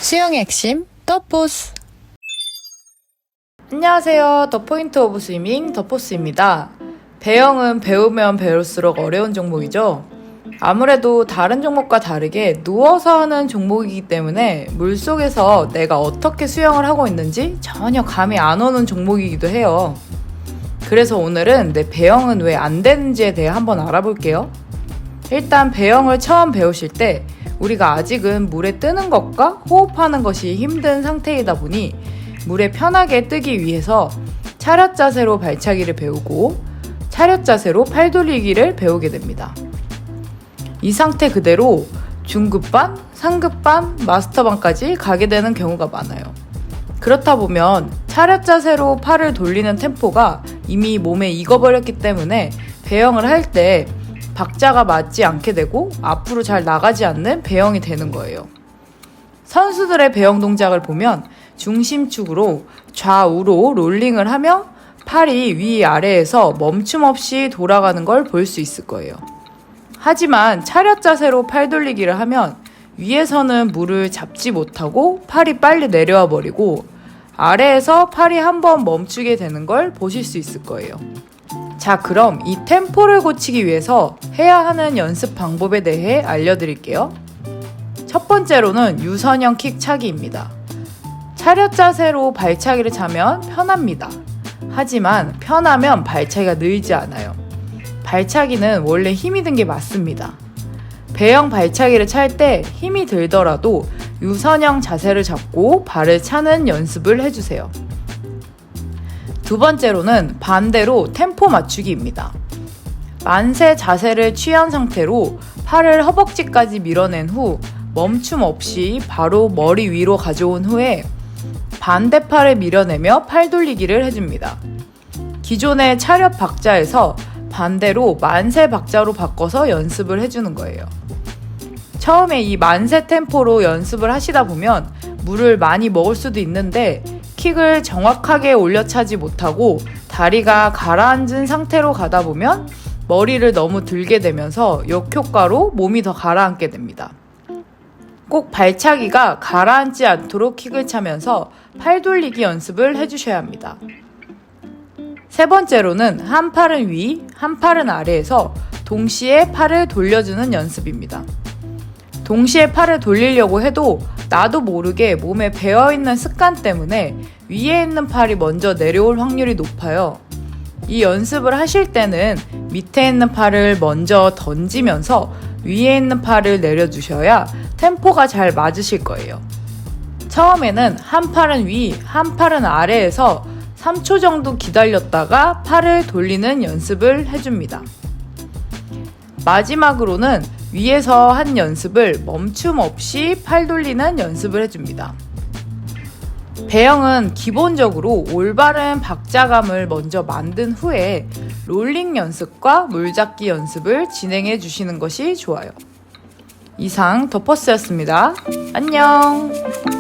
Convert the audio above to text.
수영의 핵심 더포스. 안녕하세요. 더 포인트 오브 스위밍 더포스입니다. 배영은 배우면 배울수록 어려운 종목이죠. 아무래도 다른 종목과 다르게 누워서 하는 종목이기 때문에 물속에서 내가 어떻게 수영을 하고 있는지 전혀 감이 안 오는 종목이기도 해요. 그래서 오늘은 내 배영은 왜 안 되는지에 대해 한번 알아볼게요. 일단 배영을 처음 배우실 때 우리가 아직은 물에 뜨는 것과 호흡하는 것이 힘든 상태이다 보니 물에 편하게 뜨기 위해서 차렷 자세로 발차기를 배우고 차렷 자세로 팔 돌리기를 배우게 됩니다. 이 상태 그대로 중급반, 상급반, 마스터반까지 가게 되는 경우가 많아요. 그렇다 보면 차렷 자세로 팔을 돌리는 템포가 이미 몸에 익어버렸기 때문에 배영을 할 때 박자가 맞지 않게 되고 앞으로 잘 나가지 않는 배영이 되는 거예요. 선수들의 배영 동작을 보면 중심축으로 좌우로 롤링을 하며 팔이 위아래에서 멈춤 없이 돌아가는 걸 볼 수 있을 거예요. 하지만 차렷 자세로 팔 돌리기를 하면 위에서는 물을 잡지 못하고 팔이 빨리 내려와 버리고 아래에서 팔이 한번 멈추게 되는 걸 보실 수 있을 거예요. 자, 그럼 이 템포를 고치기 위해서 해야 하는 연습 방법에 대해 알려드릴게요. 첫 번째로는 유선형 킥 차기입니다. 차렷 자세로 발차기를 차면 편합니다. 하지만 편하면 발차기가 늘지 않아요. 발차기는 원래 힘이 든 게 맞습니다. 배영 발차기를 찰 때 힘이 들더라도 유선형 자세를 잡고 발을 차는 연습을 해주세요. 두 번째로는 반대로 템포 맞추기입니다. 만세 자세를 취한 상태로 팔을 허벅지까지 밀어낸 후 멈춤 없이 바로 머리 위로 가져온 후에 반대팔을 밀어내며 팔 돌리기를 해줍니다. 기존의 차렷 박자에서 반대로 만세 박자로 바꿔서 연습을 해주는 거예요. 처음에 이 만세 템포로 연습을 하시다 보면 물을 많이 먹을 수도 있는데 킥을 정확하게 올려차지 못하고 다리가 가라앉은 상태로 가다 보면 머리를 너무 들게 되면서 역효과로 몸이 더 가라앉게 됩니다. 꼭 발차기가 가라앉지 않도록 킥을 차면서 팔 돌리기 연습을 해주셔야 합니다. 세 번째로는 한 팔은 위, 한 팔은 아래에서 동시에 팔을 돌려주는 연습입니다. 동시에 팔을 돌리려고 해도 나도 모르게 몸에 배어있는 습관 때문에 위에 있는 팔이 먼저 내려올 확률이 높아요. 이 연습을 하실 때는 밑에 있는 팔을 먼저 던지면서 위에 있는 팔을 내려주셔야 템포가 잘 맞으실 거예요. 처음에는 한 팔은 위, 한 팔은 아래에서 3초 정도 기다렸다가 팔을 돌리는 연습을 해줍니다. 마지막으로는 위에서 한 연습을 멈춤 없이 팔 돌리는 연습을 해줍니다. 배영은 기본적으로 올바른 박자감을 먼저 만든 후에 롤링 연습과 물잡기 연습을 진행해 주시는 것이 좋아요. 이상 더퍼스였습니다. 안녕!